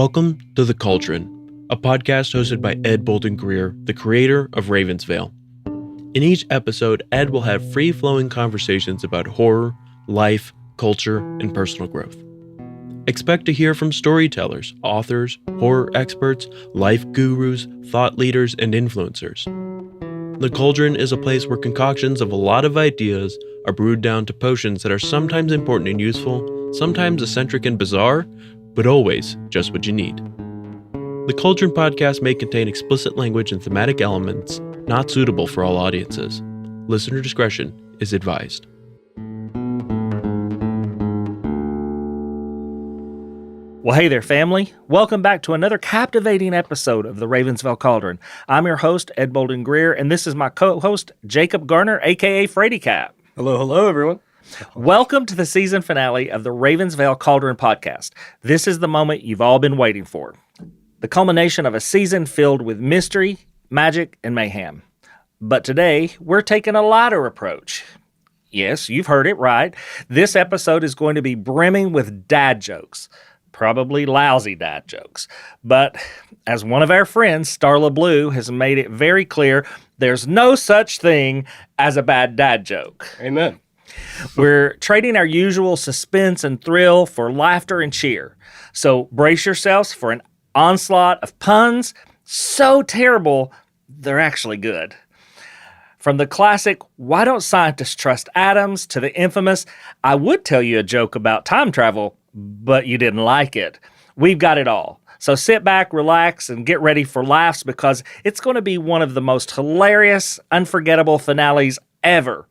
Welcome to The Cauldron, a podcast hosted by Bolden Greer, the creator of Ravens Vail. In each episode, Ed will have free-flowing conversations about horror, life, culture, and personal growth. Expect to hear from storytellers, authors, horror experts, life gurus, thought leaders, and influencers. The Cauldron is a place where concoctions of a lot of ideas are brewed down to potions that are sometimes important and useful, sometimes eccentric and bizarre, but always just what you need. The Cauldron podcast may contain explicit language and thematic elements not suitable for all audiences. Listener discretion is advised. Well, hey there, family. Welcome back to another captivating episode of the Ravens Vail Cauldron. I'm your host, Ed Bolden Greer, and this is my co-host, Jacob Garner, a.k.a. Frady Cap. Hello, everyone. Welcome to the season finale of the Ravens Vail Cauldron podcast. This is the moment you've all been waiting for. The culmination of a season filled with mystery, magic, and mayhem. But today, we're taking a lighter approach. Yes, you've heard it right. This episode is going to be brimming with dad jokes. Probably lousy dad jokes. But as one of our friends, Starla Blue, has made it very clear, there's no such thing as a bad dad joke. Amen. We're trading our usual suspense and thrill for laughter and cheer. So brace yourselves for an onslaught of puns so terrible, they're actually good. From the classic, why don't scientists trust atoms, to the infamous, I would tell you a joke about time travel, but you didn't like it. We've got it all. So sit back, relax, and get ready for laughs because it's going to be one of the most hilarious, unforgettable finales ever.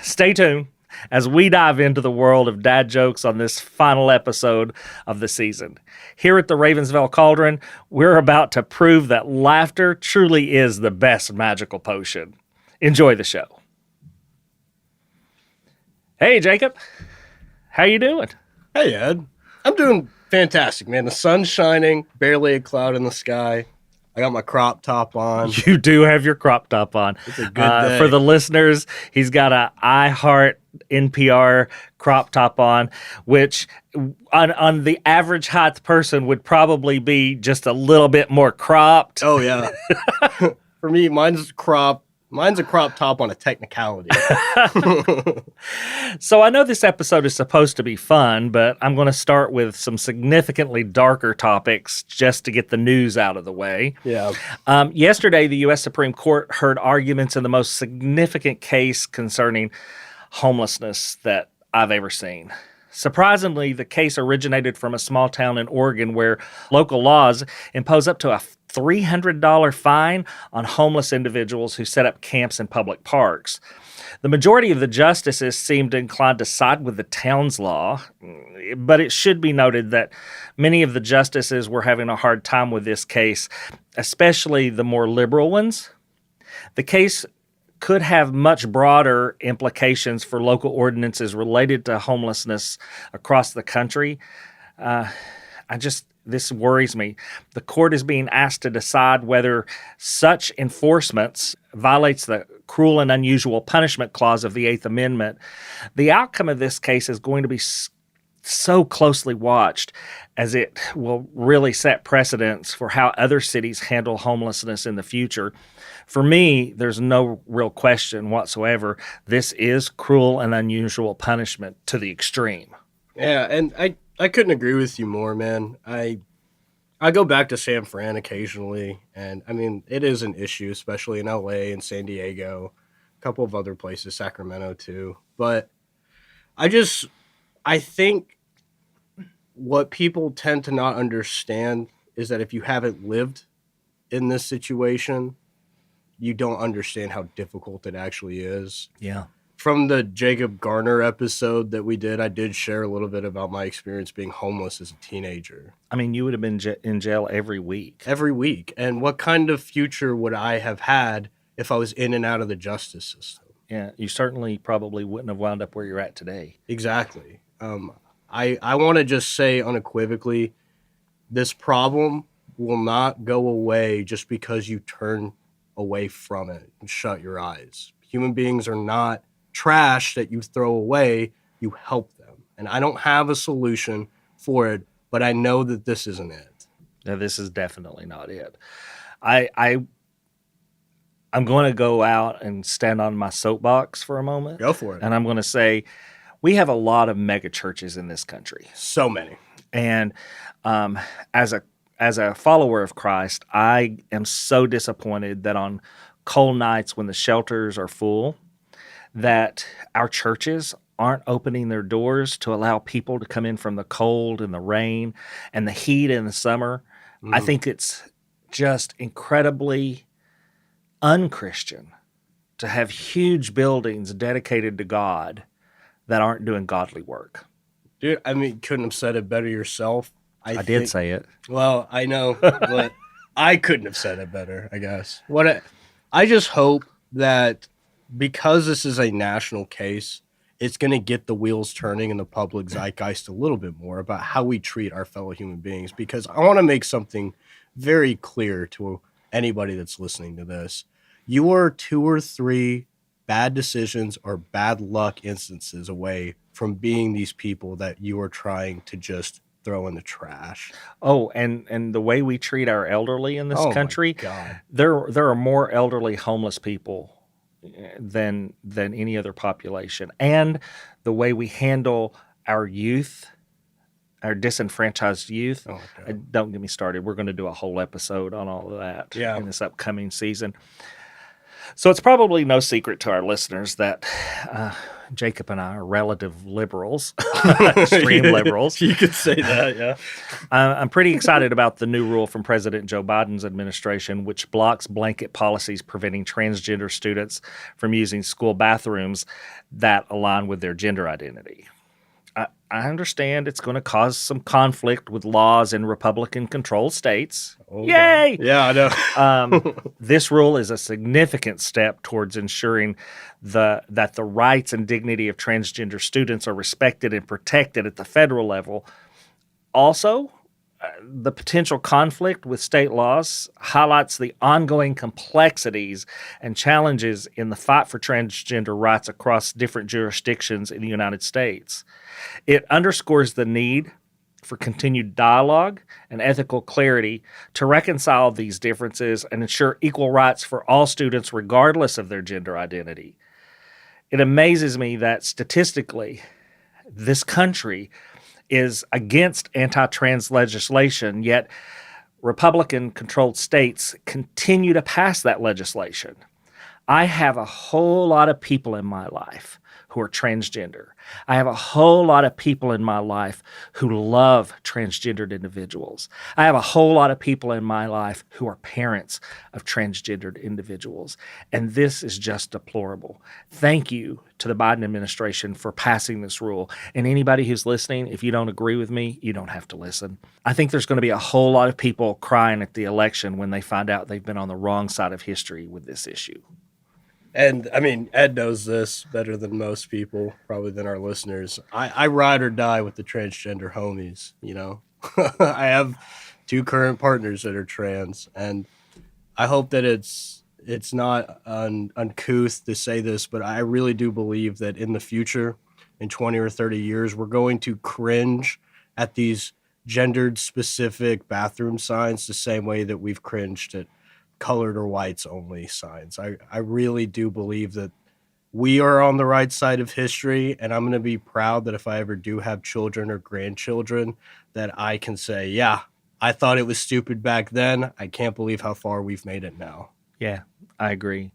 Stay tuned as we dive into the world of dad jokes on this final episode of the season. Here at the Ravens Vail Cauldron, we're about to prove that laughter truly is the best magical potion. Enjoy the show. Hey, Jacob. How you doing? Hey, Ed. I'm doing fantastic, man. The sun's shining, barely a cloud in the sky. I got my crop top on. You do have your crop top on. It's a good day. For the listeners, he's got a iHeart NPR crop top on, which on the average height person would probably be just a little bit more cropped. Oh, yeah. For me, mine's a crop top on a technicality. So I know this episode is supposed to be fun, but I'm going to start with some significantly darker topics just to get the news out of the way. Yeah. Yesterday, the U.S. Supreme Court heard arguments in the most significant case concerning homelessness that I've ever seen. Surprisingly, the case originated from a small town in Oregon where local laws impose up to a $300 fine on homeless individuals who set up camps in public parks. The majority of the justices seemed inclined to side with the town's law, but it should be noted that many of the justices were having a hard time with this case, especially the more liberal ones. The case could have much broader implications for local ordinances related to homelessness across the country. This worries me. The court is being asked to decide whether such enforcements violates the cruel and unusual punishment clause of the Eighth Amendment. The outcome of this case is going to be so closely watched as it will really set precedents for how other cities handle homelessness in the future. For me, there's no real question whatsoever. This is cruel and unusual punishment to the extreme. Yeah, and I couldn't agree with you more, man. I go back to San Fran occasionally, and I mean, it is an issue, especially in LA and San Diego, a couple of other places, Sacramento too. But I think what people tend to not understand is that if you haven't lived in this situation, you don't understand how difficult it actually is. Yeah. From the Jacob Garner episode that we did, I did share a little bit about my experience being homeless as a teenager. I mean, you would have been in jail every week. Every week. And what kind of future would I have had if I was in and out of the justice system? Yeah, you certainly probably wouldn't have wound up where you're at today. Exactly. I want to just say unequivocally, this problem will not go away just because you turn away from it and shut your eyes. Human beings are not trash that you throw away, you help them. And I don't have a solution for it, but I know that this isn't it. Now, this is definitely not it. I'm going to go out and stand on my soapbox for a moment. Go for it. And I'm going to say we have a lot of mega churches in this country. So many. And as a follower of Christ, I am so disappointed that on cold nights when the shelters are full, that our churches aren't opening their doors to allow people to come in from the cold and the rain and the heat in the summer. I think it's just incredibly unchristian to have huge buildings dedicated to God that aren't doing godly work. Dude, I mean, couldn't have said it better yourself. I did say it. Well, I know, but I couldn't have said it better, I guess. I just hope that because this is a national case, it's going to get the wheels turning in the public zeitgeist a little bit more about how we treat our fellow human beings. Because I want to make something very clear to anybody that's listening to this. You are 2 or 3 bad decisions or bad luck instances away from being these people that you are trying to just throw in the trash. Oh, and the way we treat our elderly in this country, my God. there are more elderly homeless people than any other population. And the way we handle our youth, our disenfranchised youth, don't get me started. We're going to do a whole episode on all of that in this upcoming season. So it's probably no secret to our listeners that Jacob and I are relative liberals, extreme liberals. You could say that, yeah. I'm pretty excited about the new rule from President Joe Biden's administration, which blocks blanket policies preventing transgender students from using school bathrooms that align with their gender identity. I understand it's going to cause some conflict with laws in Republican-controlled states. Yay! God. Yeah, I know. This rule is a significant step towards ensuring that the rights and dignity of transgender students are respected and protected at the federal level. Also, the potential conflict with state laws highlights the ongoing complexities and challenges in the fight for transgender rights across different jurisdictions in the United States. It underscores the need for continued dialogue and ethical clarity to reconcile these differences and ensure equal rights for all students regardless of their gender identity. It amazes me that statistically, this country is against anti-trans legislation, yet Republican-controlled states continue to pass that legislation. I have a whole lot of people in my life who are transgender. I have a whole lot of people in my life who love transgendered individuals. I have a whole lot of people in my life who are parents of transgendered individuals. And this is just deplorable. Thank you to the Biden administration for passing this rule. And anybody who's listening, if you don't agree with me, you don't have to listen. I think there's going to be a whole lot of people crying at the election when they find out they've been on the wrong side of history with this issue. And I mean, Ed knows this better than most people, probably than our listeners. I ride or die with the transgender homies, you know. I have 2 current partners that are trans, and I hope that it's not uncouth to say this, but I really do believe that in the future, in 20 or 30 years, we're going to cringe at these gendered specific bathroom signs the same way that we've cringed at colored or whites only signs. I really do believe that we are on the right side of history, and I'm going to be proud that if I ever do have children or grandchildren, that I can say, yeah, I thought it was stupid back then. I can't believe how far we've made it now. Yeah, I agree.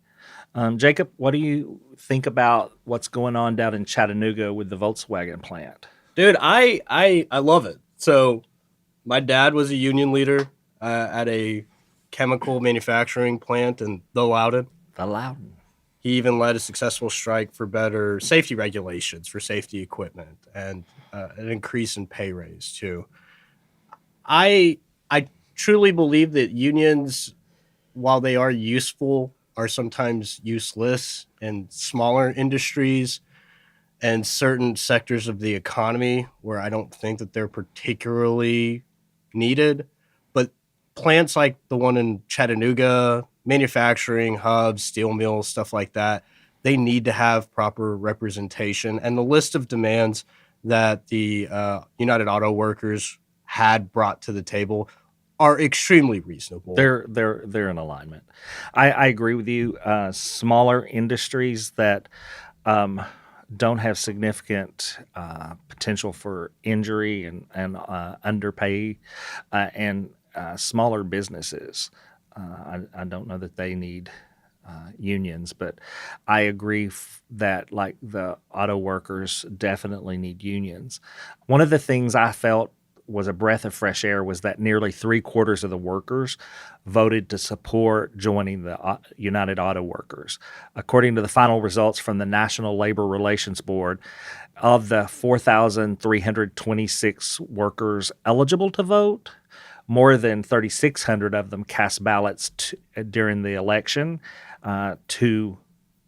Jacob, what do you think about what's going on down in Chattanooga with the Volkswagen plant? Dude, I love it. So my dad was a union leader at a chemical manufacturing plant in the Loudon. He even led a successful strike for better safety regulations for safety equipment and an increase in pay raise too. I truly believe that unions, while they are useful, are sometimes useless in smaller industries and certain sectors of the economy where I don't think that they're particularly needed. But plants like the one in Chattanooga, manufacturing hubs, steel mills, stuff like that, they need to have proper representation. And the list of demands that the United Auto Workers had brought to the table are extremely reasonable. They're in alignment. I agree with you. Smaller industries that don't have significant potential for injury and underpay and smaller businesses. I don't know that they need unions, but I agree that like the auto workers definitely need unions. One of the things I felt was a breath of fresh air was that nearly 3/4 of the workers voted to support joining the United Auto Workers. According to the final results from the National Labor Relations Board, of the 4,326 workers eligible to vote, more than 3,600 of them cast ballots during the election to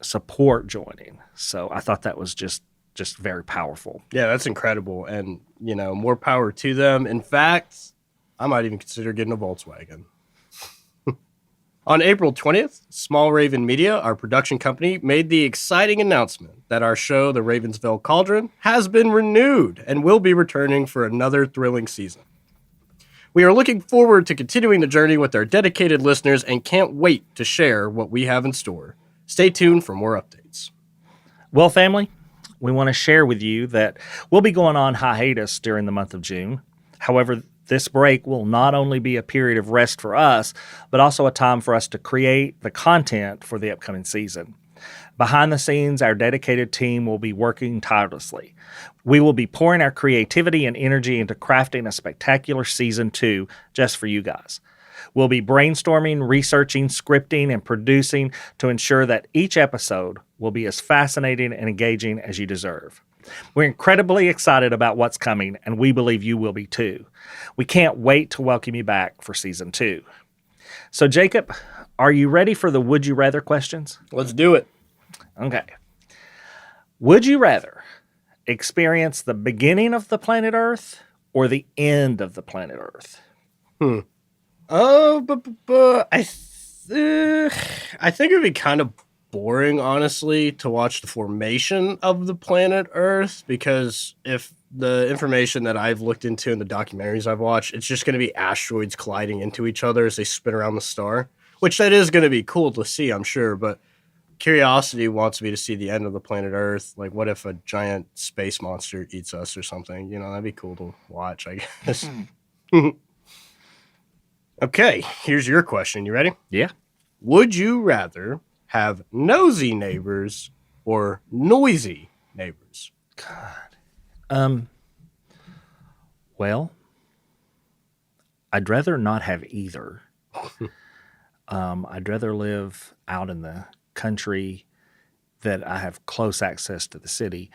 support joining. So I thought that was just very powerful. Yeah, that's incredible. And, more power to them. In fact, I might even consider getting a Volkswagen. On April 20th, Small Raven Media, our production company, made the exciting announcement that our show, The Ravens Vail Cauldron, has been renewed and will be returning for another thrilling season. We are looking forward to continuing the journey with our dedicated listeners and can't wait to share what we have in store. Stay tuned for more updates. Well, family, we want to share with you that we'll be going on hiatus during the month of June. However, this break will not only be a period of rest for us, but also a time for us to create the content for the upcoming season. Behind the scenes, our dedicated team will be working tirelessly. We will be pouring our creativity and energy into crafting a spectacular season 2 just for you guys. We'll be brainstorming, researching, scripting, and producing to ensure that each episode will be as fascinating and engaging as you deserve. We're incredibly excited about what's coming, and we believe you will be too. We can't wait to welcome you back for season 2. So, Jacob, are you ready for the Would You Rather questions? Let's do it. Okay. Would you rather experience the beginning of the planet Earth or the end of the planet Earth? I think it would be kind of boring, honestly, to watch the formation of the planet Earth, because if the information that I've looked into in the documentaries I've watched, it's just going to be asteroids colliding into each other as they spin around the star, which that is going to be cool to see, I'm sure, but curiosity wants me to see the end of the planet Earth. Like, what if a giant space monster eats us or something? That'd be cool to watch, I guess. Okay, here's your question. You ready? Yeah. Would you rather have nosy neighbors or noisy neighbors? Well, I'd rather not have either. I'd rather live out in the country that I have close access to the city.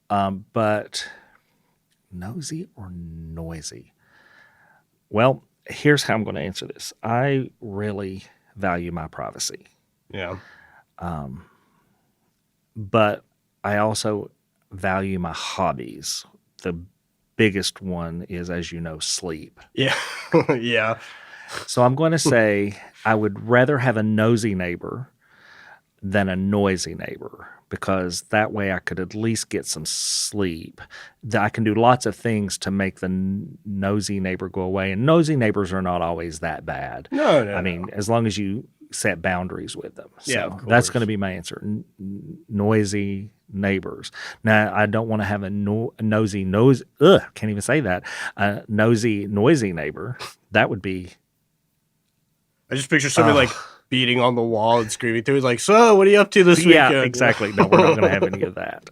But nosy or noisy? Well, here's how I'm going to answer this. I really value my privacy. Yeah. But I also value my hobbies. The biggest one is, as you know, sleep. Yeah. Yeah. So I'm going to say I would rather have a nosy neighbor than a noisy neighbor, because that way I could at least get some sleep. I can do lots of things to make the nosy neighbor go away, and nosy neighbors are not always that bad. No. I mean, as long as you set boundaries with them. So Yeah, of course. that's going to be my answer. Noisy neighbors. Now, I don't want to have a nosy can't even say that. Noisy neighbor. That would be. I just picture somebody like beating on the wall and screaming to. He's like, "So, what are you up to this weekend?" Yeah, exactly. No, we're not going to have any of that.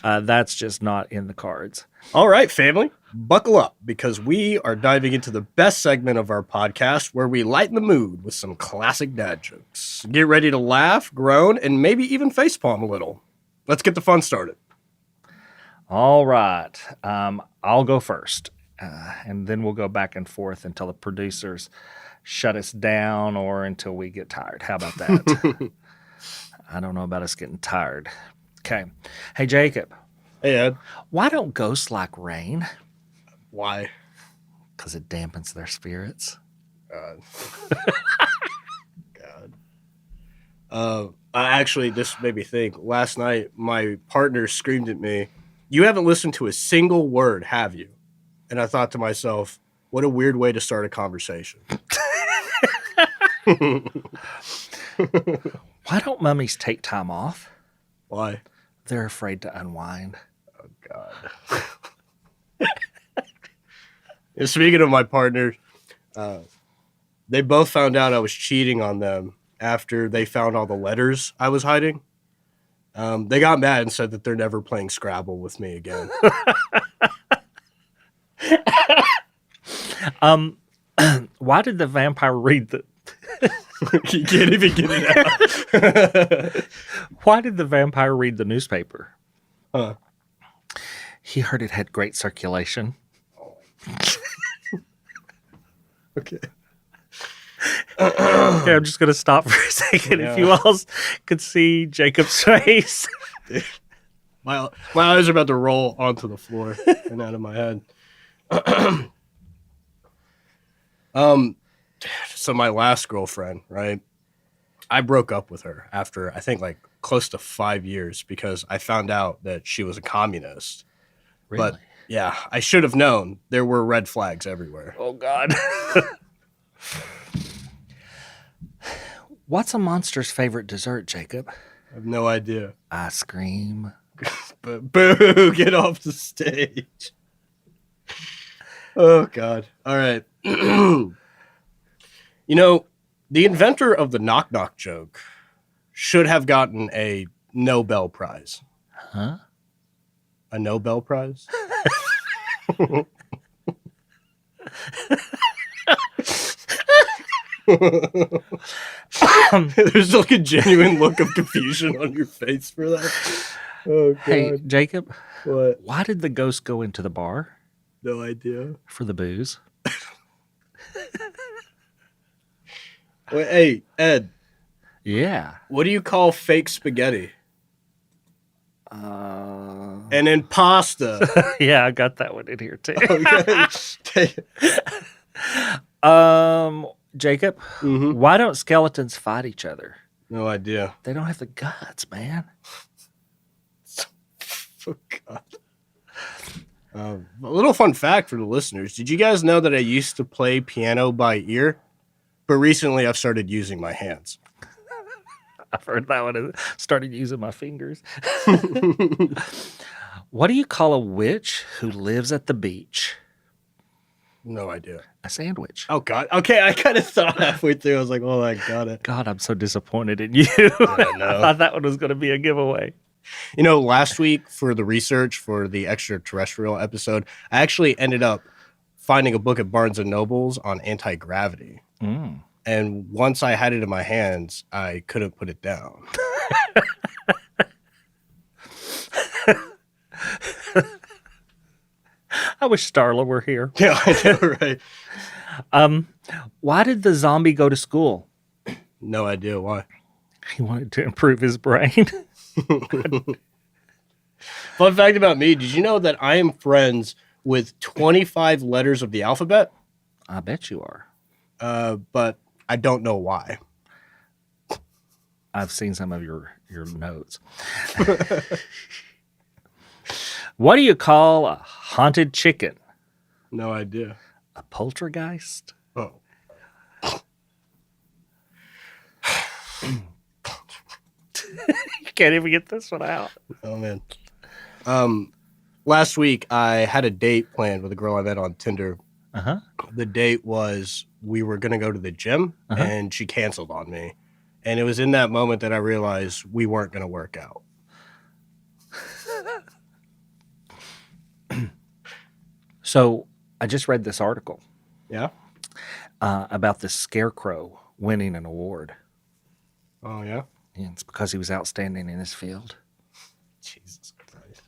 That's just not in the cards. All right, family, buckle up, because we are diving into the best segment of our podcast where we lighten the mood with some classic dad jokes. Get ready to laugh, groan, and maybe even facepalm a little. Let's get the fun started. All right. I'll go first, and then we'll go back and forth until the producers shut us down or until we get tired. How about that? I don't know about us getting tired. Okay. Hey, Jacob. Hey, Ed. Why don't ghosts like rain? Why? Because it dampens their spirits. God. Actually, this made me think. Last night, my partner screamed at me, "You haven't listened to a single word, have you?" And I thought to myself, What a weird way to start a conversation. Why don't mummies take time off? Why? They're afraid to unwind. Oh, God. And speaking of my partners, they both found out I was cheating on them after they found all the letters I was hiding. They got mad and said that they're never playing Scrabble with me again. Why did the vampire read the... You can't even get it out. Why did the vampire read the newspaper? Huh. He heard it had great circulation. Okay. Okay, I'm just going to stop for a second. Yeah. If you all could see Jacob's face. My eyes are about to roll onto the floor and out of my head. So my last girlfriend, right? I broke up with her after I think like close to 5 years because I found out that she was a communist. Really? But yeah, I should have known. There were red flags everywhere. Oh, God. What's a monster's favorite dessert, Jacob? I have no idea. Ice cream. But boo, get off the stage. Oh, God. All right. You know, the inventor of the knock knock joke should have gotten a Nobel Prize. Huh? A Nobel Prize? There's like a genuine look of confusion on your face for that. Oh, God. Hey, Jacob, What? why did the ghost go into the bar? No idea. For the booze. Wait, hey, Ed, Yeah. what do you call fake spaghetti? An impasta. Yeah, I got that one in here too. Okay. Jacob, Mhm. why don't skeletons fight each other? No idea. They don't have the guts, man. Oh, God. A little fun fact for the listeners. Did you guys know that I used to play piano by ear? But recently I've started using my hands. I've heard that one. And started using my fingers. What do you call a witch who lives at the beach? No idea. A sandwich. Oh, God. Okay, I kind of thought halfway through. I was like, oh, I got it. God, I'm so disappointed in you. I know. I thought that one was going to be a giveaway. You know, last week for the research for the extraterrestrial episode, I actually ended up finding a book at Barnes & Noble's on anti-gravity. Mm. And once I had it in my hands, I couldn't put it down. I wish Starla were here. Yeah, I know, right? Why did the zombie go to school? No idea why. He wanted to improve his brain. Fun fact about me, did you know that I am friends with 25 letters of the alphabet? I bet you are. But I don't know why. I've seen some of your notes. What do you call a haunted chicken? No idea. A poltergeist? Oh. You can't even get this one out. Oh, man. Last week, I had a date planned with a girl I met on Tinder. Uh-huh. The date was we were going to go to the gym, and she canceled on me. And it was in that moment that I realized we weren't going to work out. So I just read this article Yeah? about this scarecrow winning an award. Oh, yeah? And it's because he was outstanding in his field. Jesus Christ.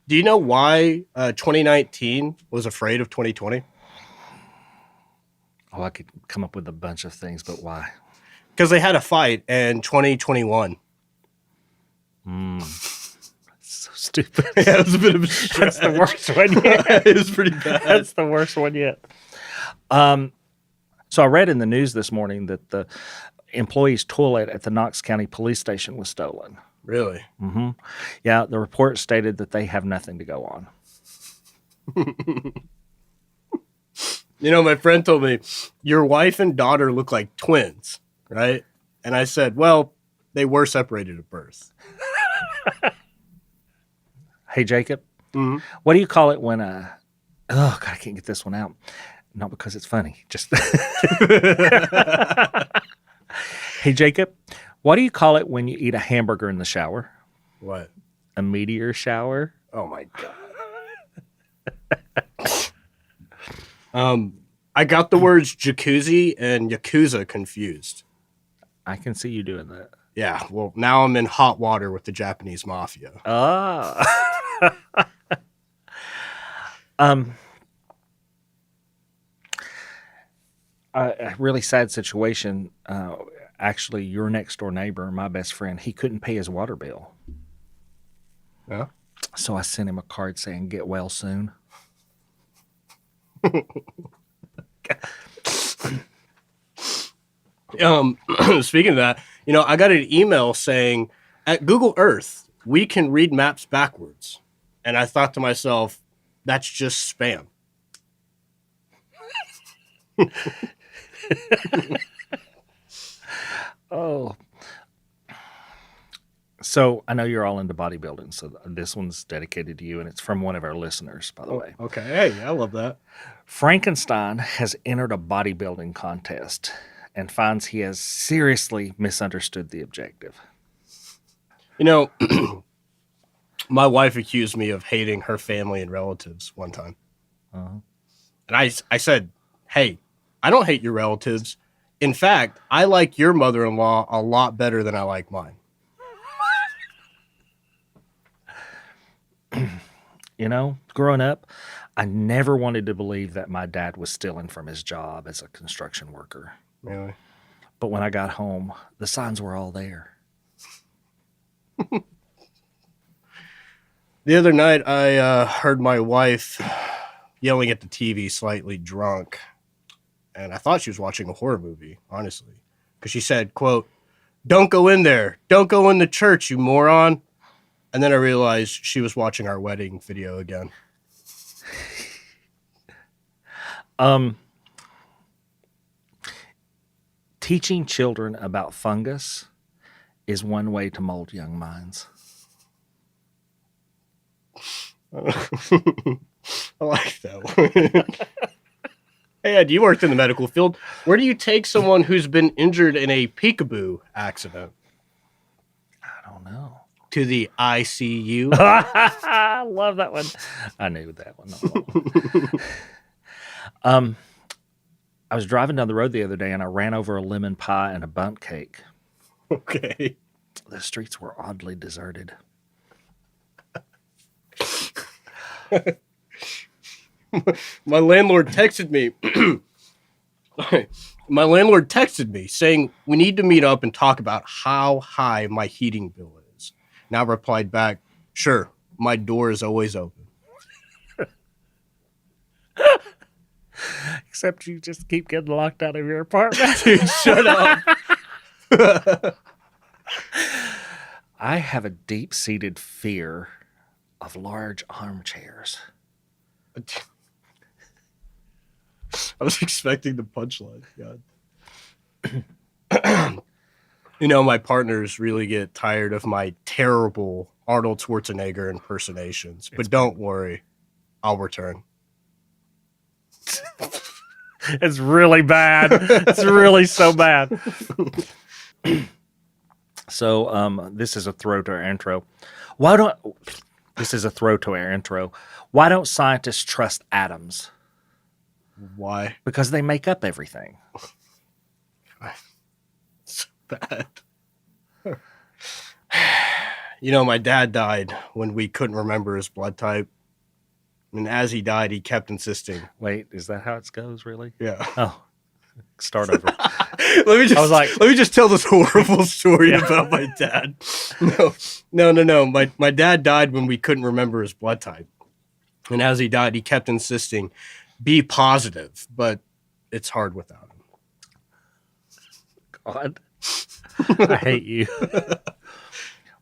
Do you know why 2019 was afraid of 2020? Oh, I could come up with a bunch of things, but why? Because they had a fight in 2021. So stupid. Yeah, it was a bit of a stretch. That's the worst one yet. It was pretty bad. That's the worst one yet. So I read in the news this morning that the employee's toilet at the Knox County Police Station was stolen. Really? Mm-hmm. Yeah, the report stated that they have nothing to go on. You know, my friend told me, your wife and daughter look like twins, right? And I said, well, they were separated at birth. Hey, Jacob, Mhm. what do you call it when oh, God, I can't get this one out. Not because it's funny. Just Hey, Jacob, what do you call it when you eat a hamburger in the shower? What? A meteor shower? Oh, my God. I got the words jacuzzi and yakuza confused. I can see you doing that. Yeah, well, now I'm in hot water with the Japanese mafia. Ah. A really sad situation. Actually, your next door neighbor, my best friend, he couldn't pay his water bill. Yeah. So I sent him a card saying, "Get well soon." Speaking of that, you know, I got an email saying at Google Earth, we can read maps backwards. And I thought to myself, that's just spam. Oh. So I know you're all into bodybuilding, so this one's dedicated to you, and it's from one of our listeners, by the way. Okay. Hey, I love that. Frankenstein has entered a bodybuilding contest and finds he has seriously misunderstood the objective. You know, my wife accused me of hating her family and relatives one time. Uh-huh. And I said, hey, I don't hate your relatives. In fact, I like your mother-in-law a lot better than I like mine. You know, growing up, I never wanted to believe that my dad was stealing from his job as a construction worker. Really? But when I got home, the signs were all there. The other night, I heard my wife yelling at the TV slightly drunk. And I thought she was watching a horror movie, honestly. Because she said, quote, "Don't go in there. Don't go in the church, you moron." And then I realized she was watching our wedding video again. Teaching children about fungus is one way to mold young minds. I like that one. Hey, Ed, you worked in the medical field. Where do you take someone who's been injured in a peekaboo accident? I don't know. To the ICU? I love that one. I knew that one. I was driving down the road the other day and I ran over a lemon pie and a bundt cake. Okay. The streets were oddly deserted. My landlord texted me. My landlord texted me saying we need to meet up and talk about how high my heating bill is. And I replied back, "Sure, my door is always open." Except you just keep getting locked out of your apartment. Dude, shut up. I have a deep-seated fear of large armchairs. I was expecting the punchline. God. You know, my partners really get tired of my terrible Arnold Schwarzenegger impersonations. But don't worry, I'll return. It's really bad. It's really so bad. So, this is a throw to our intro. This is a throw to our intro. Why don't scientists trust atoms? Why? Because they make up everything. So bad. You know, my dad died when we couldn't remember his blood type. And as he died, he kept insisting. Wait, is that how it goes, really? Yeah. Oh, start over. Let me just tell this horrible story about my dad. No. My dad died when we couldn't remember his blood type. And as he died, he kept insisting, be positive, but it's hard without him. God, I hate you.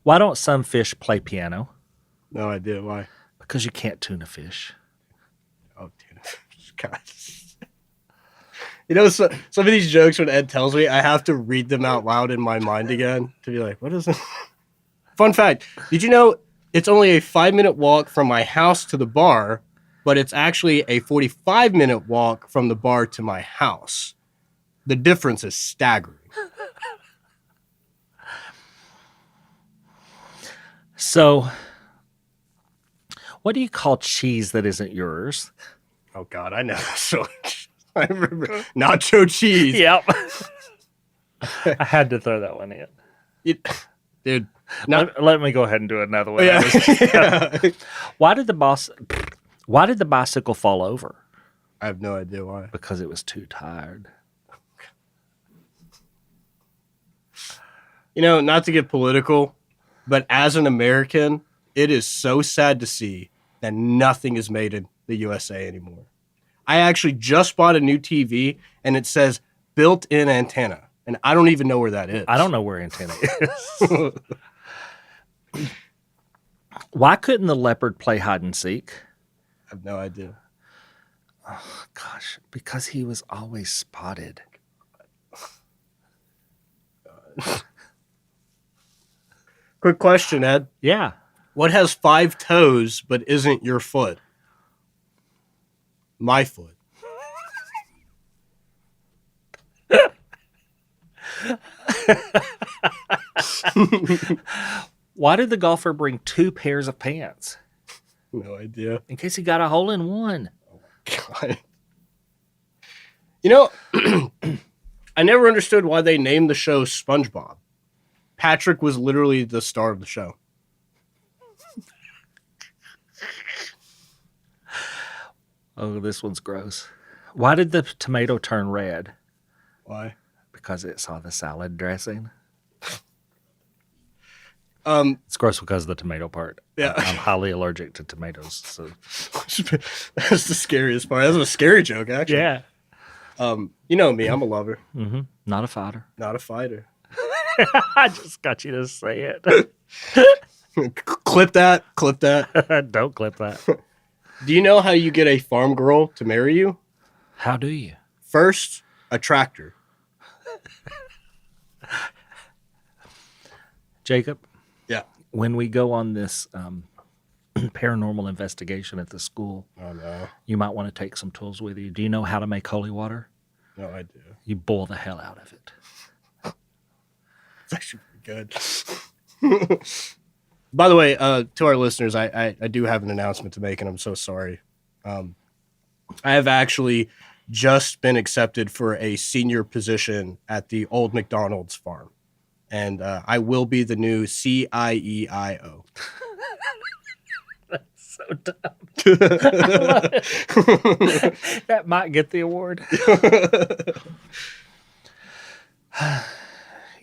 Why don't some fish play piano? No idea why. Because you can't tune a fish. God. You know, some of these jokes when Ed tells me, I have to read them out loud in my mind again to be like, what is it? Fun fact. Did you know it's only a 5-minute walk from my house to the bar, but it's actually a 45-minute walk from the bar to my house. The difference is staggering. So, what do you call cheese that isn't yours? Oh, God, I know. So I remember nacho cheese. Yep. I had to throw that one in. Dude. Let me go ahead and do another one. Yeah. Why did the bicycle fall over? I have no idea why. Because it was too tired. You know, not to get political, but as an American, it is so sad to see that nothing is made in the USA anymore. I actually just bought a new TV, and it says built-in antenna, and I don't even know where that is. I don't know where antenna is. Why couldn't the leopard play hide and seek? I have no idea. Oh, gosh, because he was always spotted. Quick question, Ed. Yeah. What has 5 toes but isn't your foot? My foot. Why did the golfer bring 2 pairs of pants? No idea. In case he got a hole in one. God. You know, I never understood why they named the show SpongeBob. Patrick was literally the star of the show. Oh, this one's gross. Why did the tomato turn red? Why? Because it saw the salad dressing. It's gross because of the tomato part. Yeah. I'm highly allergic to tomatoes. So that's the scariest part. That's a scary joke, actually. yeah. You know me, I'm a lover, Not a fighter. not a fighter. I just got you to say it. Clip that. Don't clip that. Do you know how you get a farm girl to marry you? How do you? First, a tractor. Jacob? Yeah. When we go on this paranormal investigation at the school, Oh, no. you might want to take some tools with you. Do you know how to make holy water? No idea. You boil the hell out of it. It's actually pretty good. By the way, to our listeners, I do have an announcement to make, and I'm so sorry. I have actually just been accepted for a senior position at the old McDonald's farm. And I will be the new CIEIO. That's so dumb. That might get the award.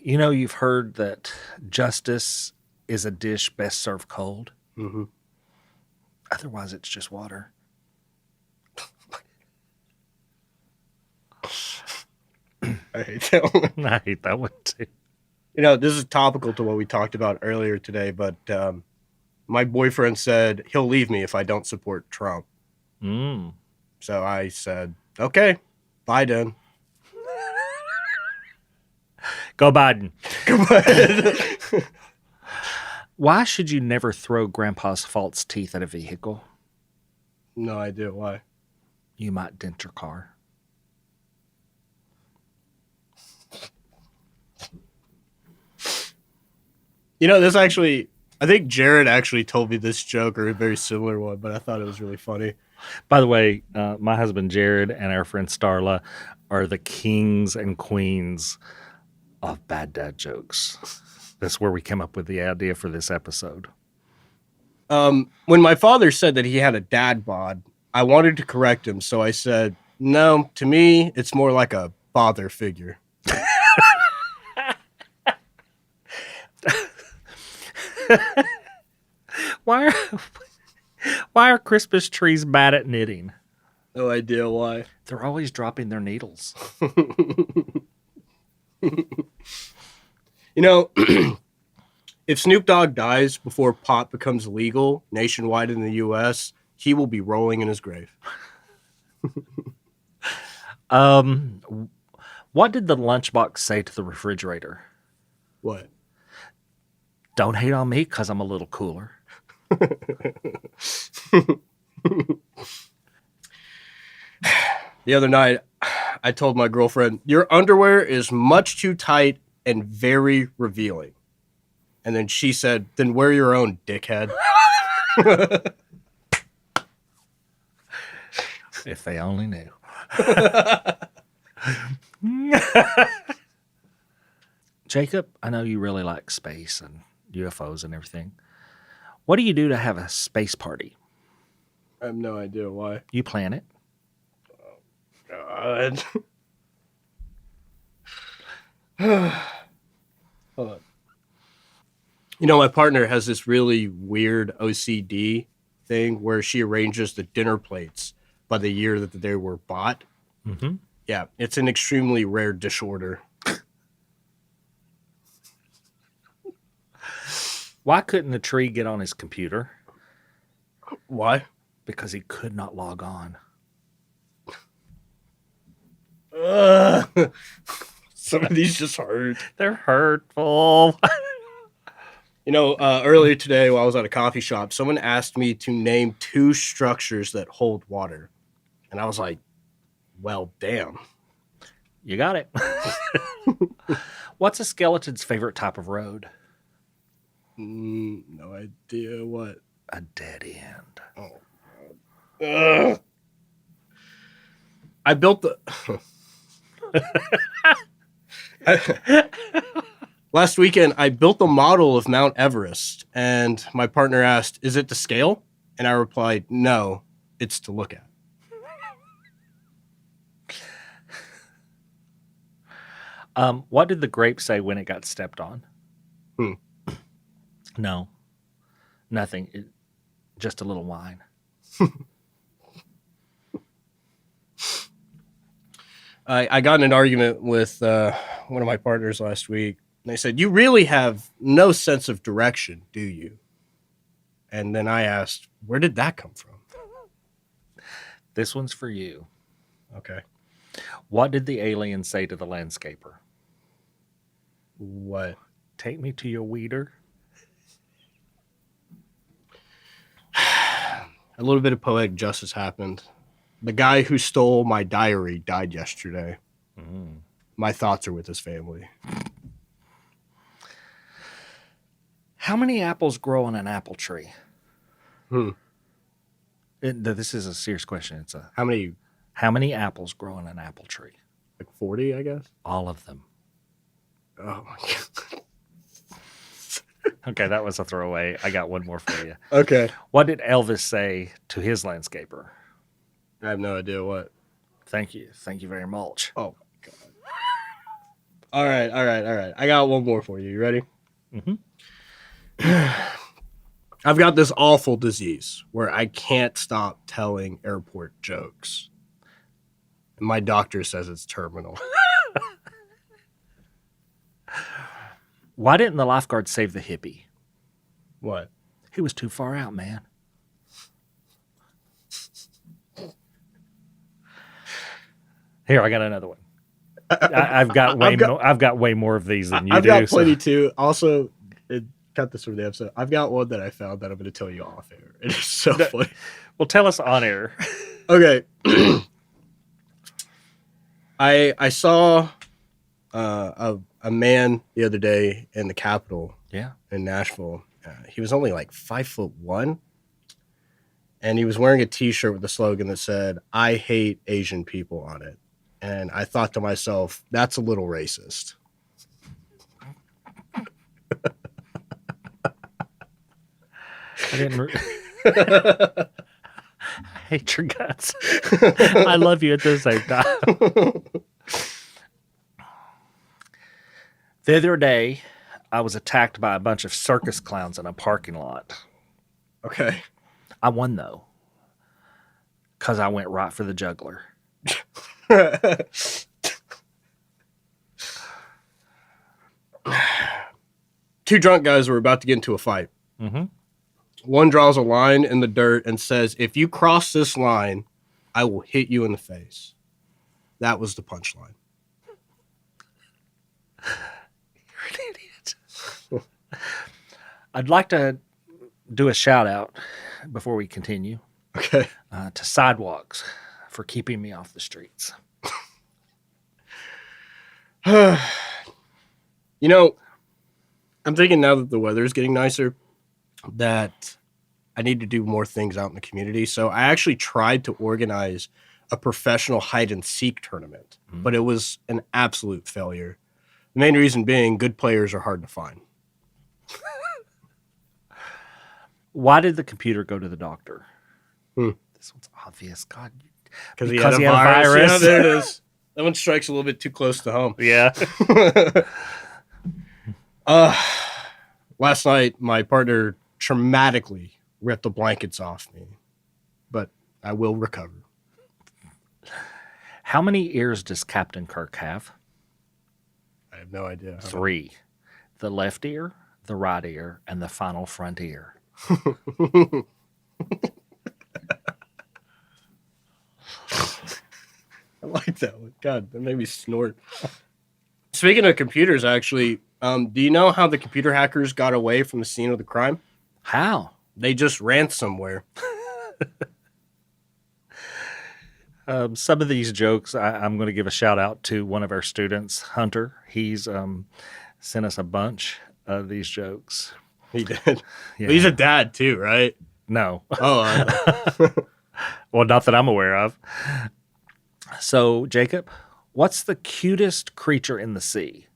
You know, you've heard that justice is a dish best served cold. Mm-hmm. Otherwise, it's just water. I hate that one. I hate that one too. You know, this is topical to what we talked about earlier today, but my boyfriend said he'll leave me if I don't support Trump. So I said, okay, bye then. Go Biden. Go ahead. Why should you never throw Grandpa's false teeth at a vehicle? No idea why. You might dent your car. You know, this actually, I think Jared actually told me this joke or a very similar one, but I thought it was really funny. By the way, my husband Jared and our friend Starla are the kings and queens of bad dad jokes. That's where we came up with the idea for this episode. When my father said that he had a dad bod, I wanted to correct him, so I said, no, to me, it's more like a father figure. Why are Christmas trees bad at knitting? No idea why. They're always dropping their needles. You know, if Snoop Dogg dies before pot becomes legal nationwide in the U.S., he will be rolling in his grave. What did the lunchbox say to the refrigerator? What? Don't hate on me because I'm a little cooler. The other night, I told my girlfriend, your underwear is much too tight and very revealing. And then she said, then wear your own, dickhead. If they only knew. Jacob, I know you really like space and UFOs and everything. What do you do to have a space party? I have no idea why. You plan it? God. Hold on. You know, my partner has this really weird OCD thing where she arranges the dinner plates by the year that they were bought. Mm-hmm. Yeah, it's an extremely rare disorder. Why couldn't the tree get on his computer? Why? Because he could not log on. Some of these just hurt. They're hurtful. You know, earlier today while I was at a coffee shop, someone asked me to name 2 structures that hold water. And I was like, well, damn. You got it. What's a skeleton's favorite type of road? No idea what. A dead end. Oh. I built the... Last weekend, I built the model of Mount Everest, and my partner asked, is it to scale? And I replied, no, it's to look at. What did the grape say when it got stepped on? No, nothing. Just a little wine. I got in an argument with one of my partners last week. And they said, you really have no sense of direction, do you? And then I asked, where did that come from? This one's for you. Okay. What did the alien say to the landscaper? What? Take me to your weeder. A little bit of poetic justice happened. The guy who stole my diary died yesterday. My thoughts are with his family. How many apples grow on an apple tree? This is a serious question. It's How many? How many apples grow on an apple tree? Like 40, I guess? All of them. Oh, my God. Okay, that was a throwaway. I got one more for you. Okay. What did Elvis say to his landscaper? I have no idea what. Thank you. Thank you very much. Oh, my God. All right. I got one more for you. You ready? Mm-hmm. I've got this awful disease where I can't stop telling airport jokes. And my doctor says it's terminal. Why didn't the lifeguard save the hippie? What? He was too far out, man. Here, I got another one. I've got way more of these than you do. I've got plenty too. Also, cut this from the episode. I've got one that I found that I'm going to tell you off air. It is so funny. Well, tell us on air. Okay. I saw a man the other day in the Capitol. Yeah. In Nashville. He was only like 5'1", and he was wearing a T-shirt with the slogan that said, "I hate Asian people" on it. And I thought to myself, that's a little racist. I didn't. I hate your guts. I love you at the same time. The other day, I was attacked by a bunch of circus clowns in a parking lot. Okay. I won, though, because I went right for the juggler. Two drunk guys were about to get into a fight. Mm-hmm. One draws a line in the dirt and says, if you cross this line, I will hit you in the face. That was the punchline. You're an idiot. I'd like to do a shout out before we continue Okay. to sidewalks for keeping me off the streets. You know, I'm thinking now that the weather is getting nicer that I need to do more things out in the community. So I actually tried to organize a professional hide and seek tournament, but it was an absolute failure. The main reason being good players are hard to find. Why did the computer go to the doctor? This one's obvious. God. Because he had a virus. Yeah, there it is. That one strikes a little bit too close to home. Yeah. Last night, my partner traumatically ripped the blankets off me, but I will recover. How many ears does Captain Kirk have? I have no idea. 3. The left ear, the right ear, and the final front ear. I like that one. God, that made me snort. Speaking of computers, actually, do you know how the computer hackers got away from the scene of the crime? How? They just ran somewhere. Some of these jokes, I'm going to give a shout out to one of our students, Hunter. He's sent us a bunch of these jokes. He did. Yeah. Well, he's a dad too, right? No. Oh, Well, not that I'm aware of. So, Jacob, what's the cutest creature in the sea?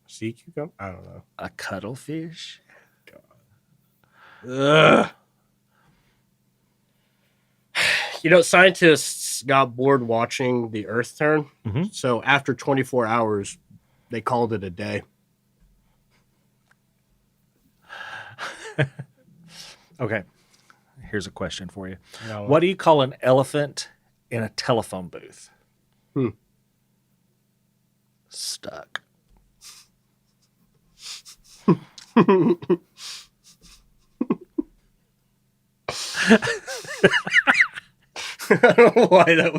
sea cucumber? I don't know. A cuttlefish? Ugh. You know, scientists got bored watching the Earth turn. Mm-hmm. So after 24 hours, they called it a day. Okay. Here's a question for you. No. What do you call an elephant in a telephone booth? Stuck. I don't know why that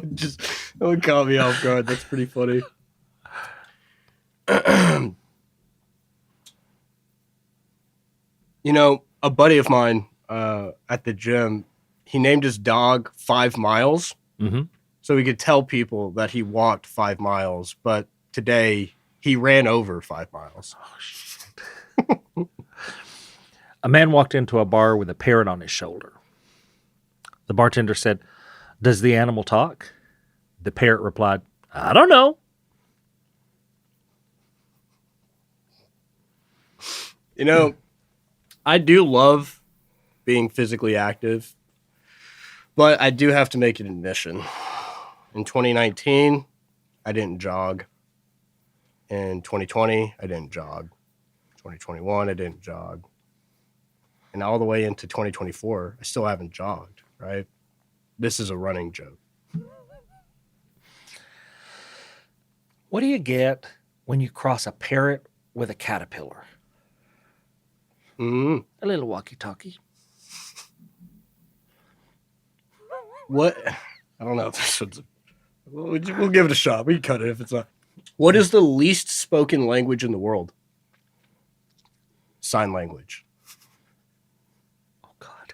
would caught me off guard. That's pretty funny. You know, a buddy of mine at the gym, he named his dog 5 Miles. Mm-hmm. So he could tell people that he walked 5 miles, but today he ran over 5 miles. Oh, shit. A man walked into a bar with a parrot on his shoulder. The bartender said, "Does the animal talk?" The parrot replied, "I don't know." You know, I do love being physically active, but I do have to make an admission. In 2019, I didn't jog. In 2020, I didn't jog. 2021, I didn't jog. And all the way into 2024, I still haven't jogged, right? This is a running joke. What do you get when you cross a parrot with a caterpillar? Mm. A little walkie-talkie. What? I don't know if this one's... We'll give it a shot. We can cut it if it's not. What is the least spoken language in the world? Sign language. Oh, God.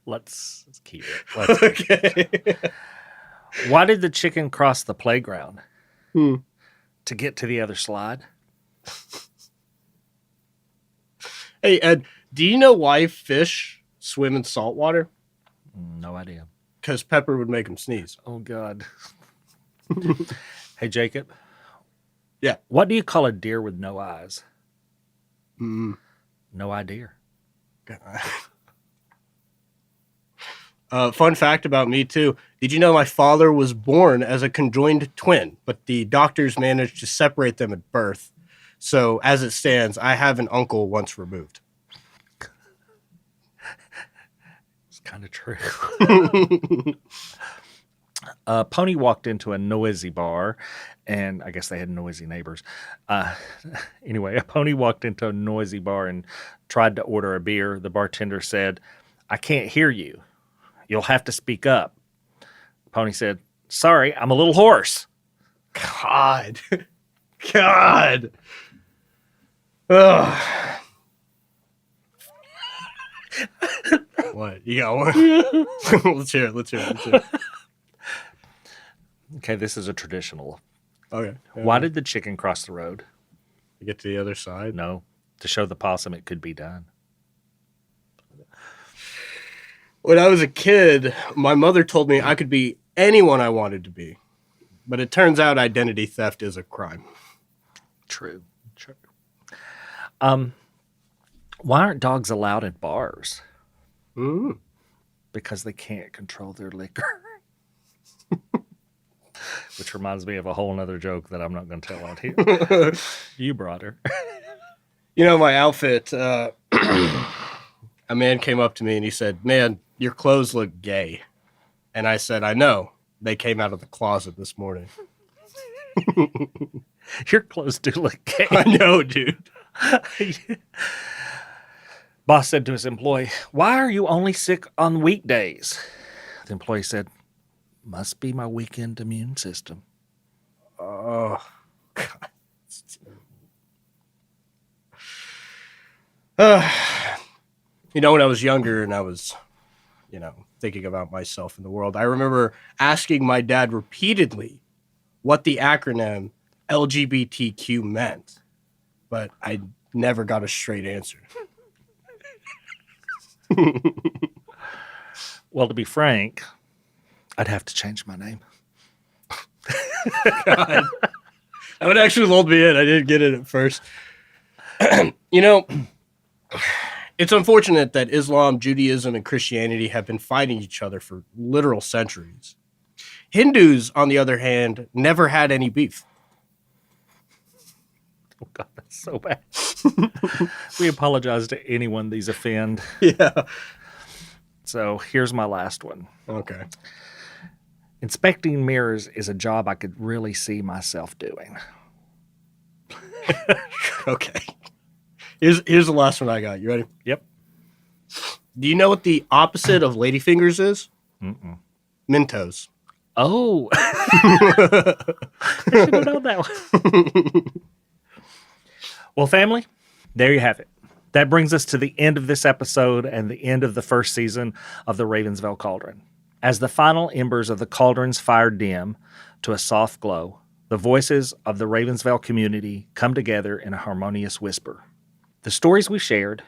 Let's keep it. Okay. Why did the chicken cross the playground? To get to the other slide. Hey, Ed, do you know why fish swim in salt water? No idea. Because pepper would make them sneeze. Oh, God. Hey, Jacob. Yeah. What do you call a deer with no eyes? Mm. No idea. Fun fact about me, too. Did you know my father was born as a conjoined twin, but the doctors managed to separate them at birth? So, as it stands, I have an uncle once removed. It's kind of true. A pony walked into a noisy bar, and I guess they had noisy neighbors. Anyway, a pony walked into a noisy bar and tried to order a beer. The bartender said, "I can't hear you. You'll have to speak up. Pony said, sorry, I'm a little hoarse. God. God. Ugh. What? You got one? Let's hear it. Okay, this is a traditional. Okay. Why did the chicken cross the road? You get to the other side? No, to show the possum it could be done. When I was a kid, my mother told me I could be anyone I wanted to be. But it turns out identity theft is a crime. True. Why aren't dogs allowed in bars? Mm. Because they can't control their liquor. Which reminds me of a whole nother joke that I'm not going to tell out here. You brought her. You know, my outfit, a man came up to me and he said, man, your clothes look gay. And I said, I know. They came out of the closet this morning. Your clothes do look gay. I know, dude. Boss said to his employee, why are you only sick on weekdays? The employee said, must be my weekend immune system. Oh, God. You know, when I was younger and I was, thinking about myself in the world, I remember asking my dad repeatedly what the acronym LGBTQ meant, but I never got a straight answer. Well, to be frank, I'd have to change my name. God. That would actually lulled me in. I didn't get it at first. It's unfortunate that Islam, Judaism, and Christianity have been fighting each other for literal centuries. Hindus, on the other hand, never had any beef. Oh, God, that's so bad. We apologize to anyone these offend. Yeah. So here's my last one. Okay. Inspecting mirrors is a job I could really see myself doing. Okay. Here's the last one I got. You ready? Yep. Do you know what the opposite of ladyfingers is? Mm-mm. Mentos. Oh. I should have known that one. Well, family, there you have it. That brings us to the end of this episode and the end of the first season of the Ravens Vail Cauldron. As the final embers of the cauldron's fire dim to a soft glow, the voices of the Ravens Vail community come together in a harmonious whisper. The stories we shared,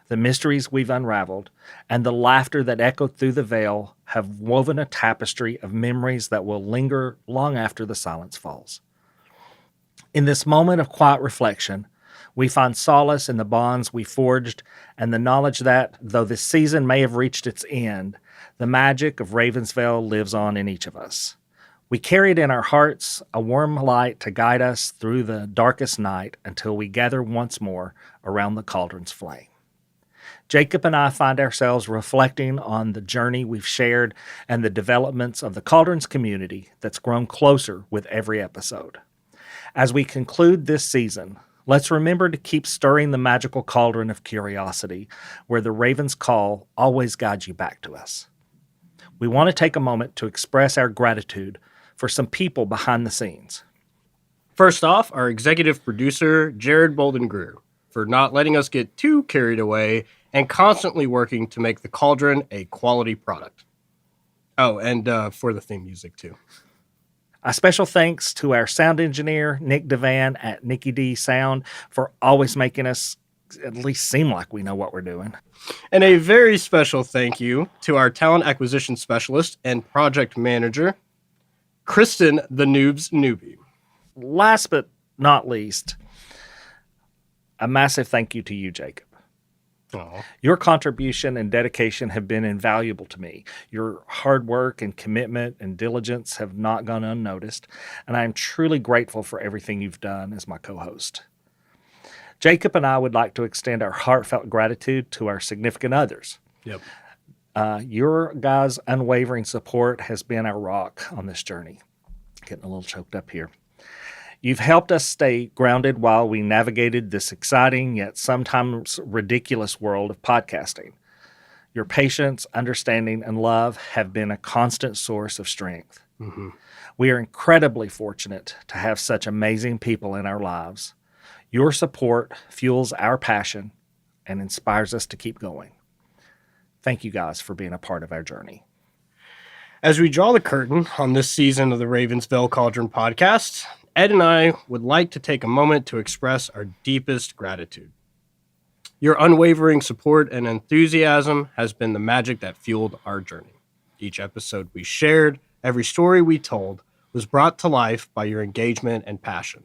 the mysteries we've unraveled, and the laughter that echoed through the veil have woven a tapestry of memories that will linger long after the silence falls. In this moment of quiet reflection, we find solace in the bonds we forged and the knowledge that, though this season may have reached its end, the magic of Ravens Vail lives on in each of us. We carried in our hearts a warm light to guide us through the darkest night until we gather once more around the cauldron's flame. Jacob and I find ourselves reflecting on the journey we've shared and the developments of the cauldron's community that's grown closer with every episode. As we conclude this season, let's remember to keep stirring the magical cauldron of curiosity, where the raven's call always guides you back to us. We want to take a moment to express our gratitude for some people behind the scenes. First off, our executive producer, Bolden Greer, for not letting us get too carried away and constantly working to make the Cauldron a quality product. Oh, and for the theme music, too. A special thanks to our sound engineer, Nick Devan at Nicky D Sound, for always making us at least seem like we know what we're doing. And a very special thank you to our talent acquisition specialist and project manager, Kristen the Noob's Newbie. Last but not least, a massive thank you to you, Jacob. Aww. Your contribution and dedication have been invaluable to me. Your hard work and commitment and diligence have not gone unnoticed, and I am truly grateful for everything you've done as my co-host. Jacob and I would like to extend our heartfelt gratitude to our significant others. Yep. Your guys' unwavering support has been our rock on this journey. Getting a little choked up here. You've helped us stay grounded while we navigated this exciting yet sometimes ridiculous world of podcasting. Your patience, understanding, and love have been a constant source of strength. Mm-hmm. We are incredibly fortunate to have such amazing people in our lives. Your support fuels our passion and inspires us to keep going. Thank you guys for being a part of our journey. As we draw the curtain on this season of the Ravens Vail Cauldron podcast, Ed and I would like to take a moment to express our deepest gratitude. Your unwavering support and enthusiasm has been the magic that fueled our journey. Each episode we shared, every story we told, was brought to life by your engagement and passion.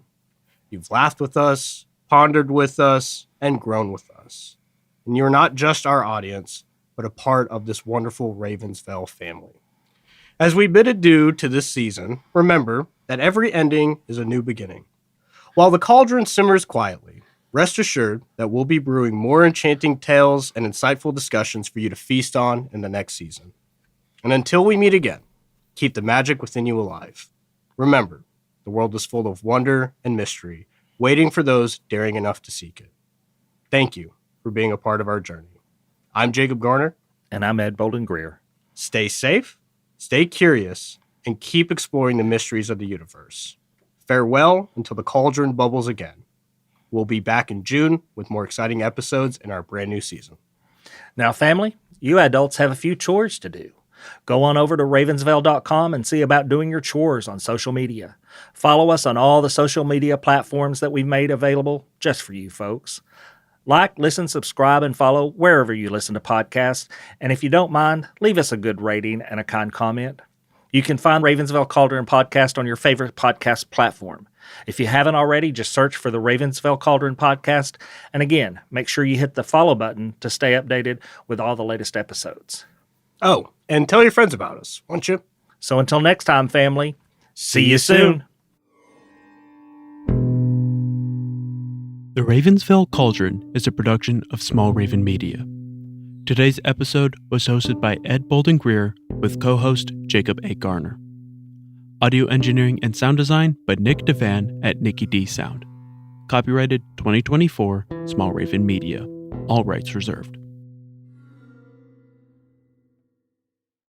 You've laughed with us, pondered with us, and grown with us. And you're not just our audience, but a part of this wonderful Ravens Vail family. As we bid adieu to this season, remember that every ending is a new beginning. While the cauldron simmers quietly, rest assured that we'll be brewing more enchanting tales and insightful discussions for you to feast on in the next season. And until we meet again, keep the magic within you alive. Remember, the world is full of wonder and mystery, waiting for those daring enough to seek it. Thank you for being a part of our journey. I'm Jacob Garner. And I'm Ed Bolden Greer. Stay safe, stay curious, and keep exploring the mysteries of the universe. Farewell until the cauldron bubbles again. We'll be back in June with more exciting episodes in our brand new season. Now, family, you adults have a few chores to do. Go on over to ravensvail.com and see about doing your chores on social media. Follow us on all the social media platforms that we've made available just for you folks. Like, listen, subscribe, and follow wherever you listen to podcasts. And if you don't mind, leave us a good rating and a kind comment. You can find Ravens Vail Cauldron podcast on your favorite podcast platform. If you haven't already, just search for the Ravens Vail Cauldron podcast. And again, make sure you hit the follow button to stay updated with all the latest episodes. Oh, and tell your friends about us, won't you? So until next time, family, see you soon. The Ravens Vail Cauldron is a production of Small Raven Media. Today's episode was hosted by Ed Bolden Greer with co-host Jacob A. Garner. Audio engineering and sound design by Nick Devan at Nicky D Sound. Copyrighted 2024, Small Raven Media. All rights reserved.